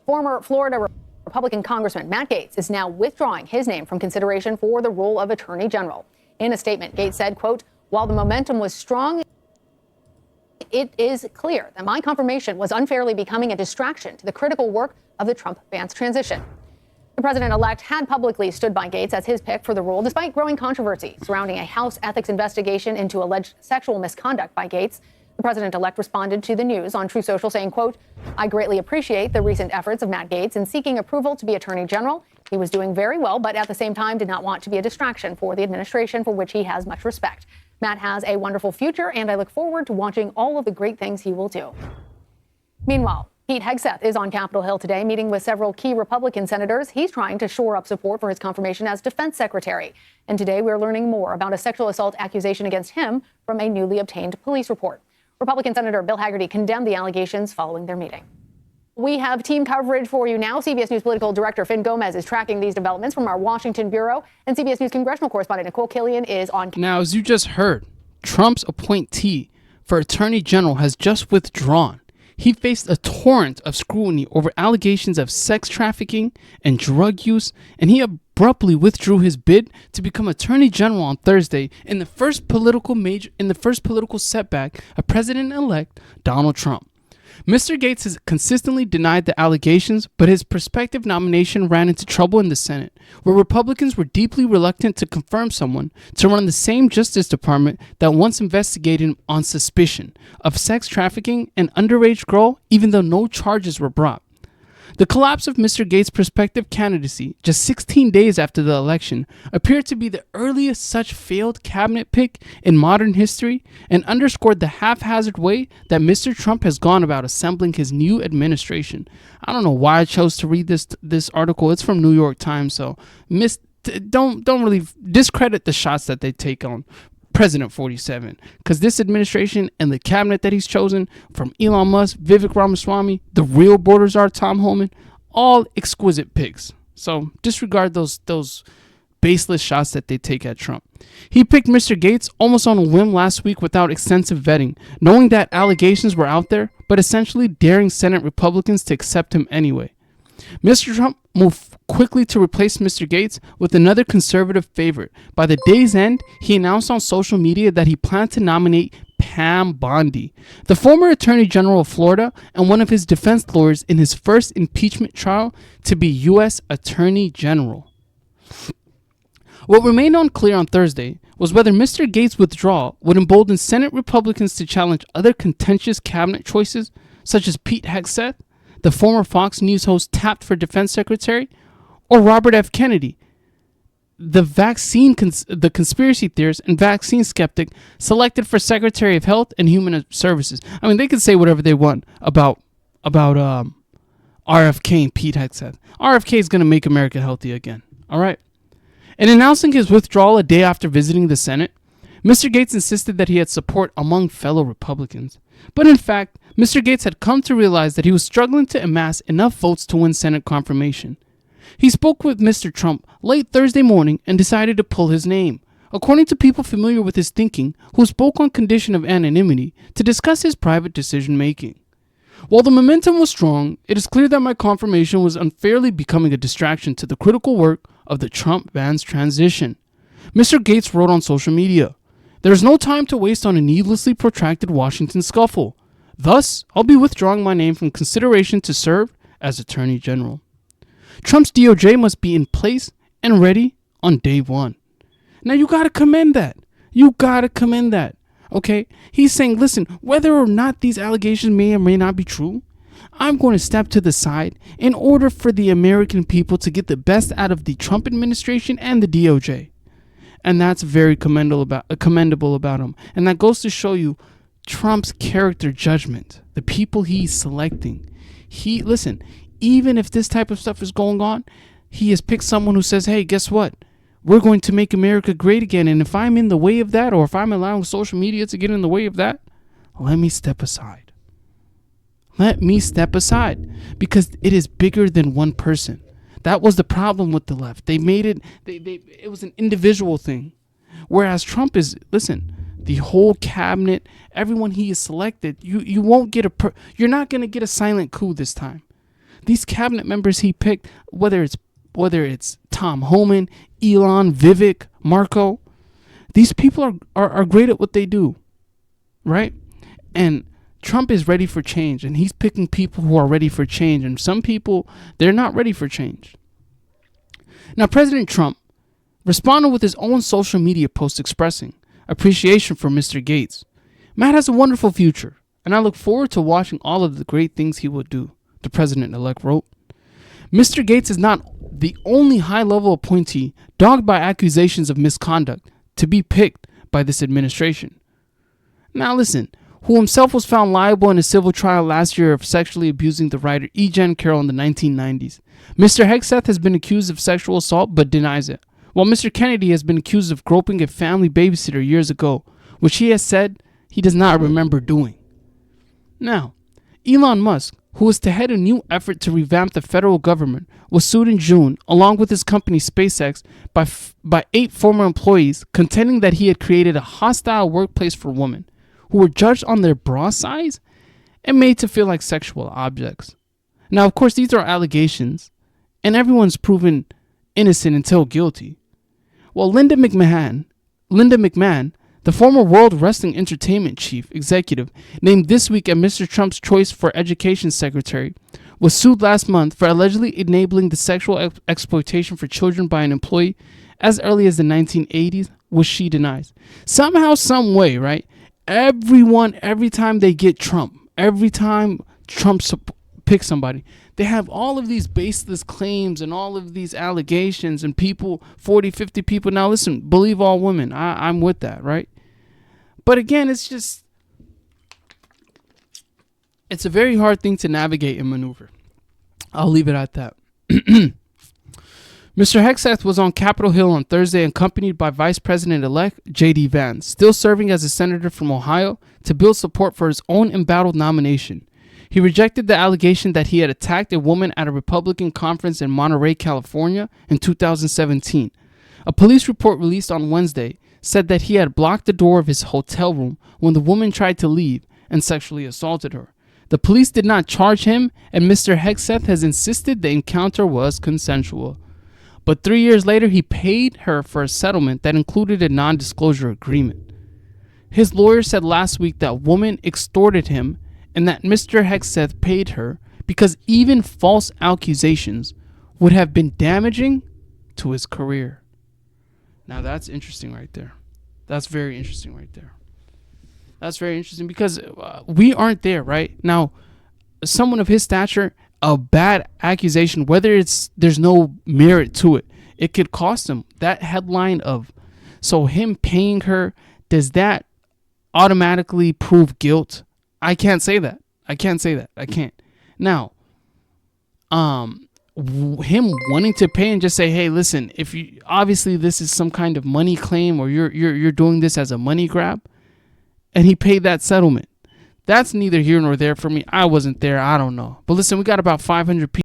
Former Florida Republican Congressman Matt Gaetz is now withdrawing his name from consideration for the role of Attorney General. In a statement, Gaetz said, quote, "While the momentum was strong, it is clear that my confirmation was unfairly becoming a distraction to the critical work of the Trump-Vance transition." The president-elect had publicly stood by Gaetz as his pick for the role, despite growing controversy surrounding a House ethics investigation into alleged sexual misconduct by Gaetz. The president-elect responded to the news on Truth Social saying, quote, "I greatly appreciate the recent efforts of Matt Gaetz in seeking approval to be Attorney General. He was doing very well, but at the same time did not want to be a distraction for the administration, for which he has much respect. Matt has a wonderful future, and I look forward to watching all of the great things he will do." Meanwhile, Pete Hegseth is on Capitol Hill today, meeting with several key Republican senators. He's trying to shore up support for his confirmation as defense secretary. And today we're learning more about a sexual assault accusation against him from a newly obtained police report. Republican Senator Bill Hagerty condemned the allegations following their meeting. We have team coverage for you now. CBS News political director Finn Gomez is tracking these developments from our Washington bureau, and CBS News congressional correspondent Nicole Killian is on. Now, as you just heard, Trump's appointee for Attorney General has just withdrawn. He faced a torrent of scrutiny over allegations of sex trafficking and drug use, and he abruptly withdrew his bid to become Attorney General on Thursday in the first political setback of President-elect Donald Trump. Mr. Gaetz has consistently denied the allegations, but his prospective nomination ran into trouble in the Senate, where Republicans were deeply reluctant to confirm someone to run the same Justice Department that once investigated him on suspicion of sex trafficking and underage girl, even though no charges were brought. The collapse of Mr. Gaetz' prospective candidacy just 16 days after the election appeared to be the earliest such failed cabinet pick in modern history and underscored the haphazard way that Mr. Trump has gone about assembling his new administration. I don't know why I chose to read this article. It's from New York Times, so don't really discredit the shots that they take on President 47, because this administration and the cabinet that he's chosen, from Elon Musk, Vivek Ramaswamy, the real border czar Tom Homan, all exquisite picks. So disregard those baseless shots that they take at Trump. He picked Mr. Gaetz almost on a whim last week without extensive vetting, knowing that allegations were out there, but essentially daring Senate Republicans to accept him anyway. Mr. Trump moved quickly to replace Mr. Gaetz with another conservative favorite. By the day's end, he announced on social media that he planned to nominate Pam Bondi, the former Attorney General of Florida and one of his defense lawyers in his first impeachment trial, to be U.S. Attorney General. What remained unclear on Thursday was whether Mr. Gaetz' withdrawal would embolden Senate Republicans to challenge other contentious cabinet choices, such as Pete Hegseth, the former Fox News host tapped for defense secretary, or Robert F. Kennedy, the conspiracy theorist and vaccine skeptic selected for Secretary of Health and Human Services. I mean, they could say whatever they want about RFK and Pete Hegseth. RFK is going to make America healthy again. All right. In announcing his withdrawal a day after visiting the Senate, Mr. Gaetz insisted that he had support among fellow Republicans. But in fact, Mr. Gaetz had come to realize that he was struggling to amass enough votes to win Senate confirmation. He spoke with Mr. Trump late Thursday morning and decided to pull his name, according to people familiar with his thinking who spoke on condition of anonymity to discuss his private decision-making. While the momentum was strong, it is clear that my confirmation was unfairly becoming a distraction to the critical work of the Trump-Vance transition. Mr. Gaetz wrote on social media, "There is no time to waste on a needlessly protracted Washington scuffle. Thus, I'll be withdrawing my name from consideration to serve as Attorney General." Trump's DOJ must be in place and ready on day one. Now, you got to commend that. Okay? He's saying, listen, whether or not these allegations may or may not be true, I'm going to step to the side in order for the American people to get the best out of the Trump administration and the DOJ. And that's very commendable about him. And that goes to show you Trump's character judgment, the people he's selecting. Listen, even if this type of stuff is going on, he has picked someone who says, hey, guess what? We're going to make America great again. And if I'm in the way of that, or if I'm allowing social media to get in the way of that, let me step aside. Because it is bigger than one person. That was the problem with the left. They made it, it was an individual thing. Whereas Trump is, listen, the whole cabinet, everyone he has selected, you won't get you're not going to get a silent coup this time. These cabinet members he picked, whether it's Tom Homan, Elon, Vivek, Marco, these people are great at what they do, right? And Trump is ready for change, and he's picking people who are ready for change. And some people, they're not ready for change. Now, President Trump responded with his own social media post expressing appreciation for Mr. Gaetz. Matt has a wonderful future, and I look forward to watching all of the great things he will do, the president-elect wrote. Mr. Gaetz is not the only high-level appointee dogged by accusations of misconduct to be picked by this administration. Now listen, who himself was found liable in a civil trial last year of sexually abusing the writer E. Jean Carroll in the 1990s. Mr. Hegseth has been accused of sexual assault but denies it, while Mr. Kennedy has been accused of groping a family babysitter years ago, which he has said he does not remember doing. Now, Elon Musk, who was to head a new effort to revamp the federal government, was sued in June, along with his company SpaceX, by 8 former employees, contending that he had created a hostile workplace for women, who were judged on their bra size and made to feel like sexual objects. Now, of course, these are allegations, and everyone's proven innocent until guilty. Well, Linda McMahon, the former World Wrestling Entertainment chief executive, named this week as Mr. Trump's choice for education secretary, was sued last month for allegedly enabling the sexual exploitation for children by an employee as early as the 1980s, which she denies. Somehow, some way, right? Every time they get Trump, every time Trump picks somebody, they have all of these baseless claims and all of these allegations, and people, 40, 50 people. Now listen, believe all women. I'm with that, right? But again, it's a very hard thing to navigate and maneuver. I'll leave it at that. Mr. Hegseth was on Capitol Hill on Thursday, accompanied by Vice President-elect J.D. Vance, still serving as a senator from Ohio, to build support for his own embattled nomination. He rejected the allegation that he had attacked a woman at a Republican conference in Monterey, California in 2017. A police report released on Wednesday said that he had blocked the door of his hotel room when the woman tried to leave and sexually assaulted her. The police did not charge him, and Mr. Hegseth has insisted the encounter was consensual. But 3 years later, he paid her for a settlement that included a non-disclosure agreement. His lawyer said last week that woman extorted him and that Mr. Hegseth paid her because even false accusations would have been damaging to his career. Now that's interesting right there. That's very interesting right there. That's very interesting because we aren't there, right? Now, someone of his stature, a bad accusation, whether there's no merit to it, it could cost him. That headline of, so him paying her, does that automatically prove guilt? I can't say that. I can't. Now, him wanting to pay and just say, hey, listen, if you obviously this is some kind of money claim or you're doing this as a money grab, and he paid that settlement. That's neither here nor there for me. I wasn't there. I don't know. But listen, we got about 500 people.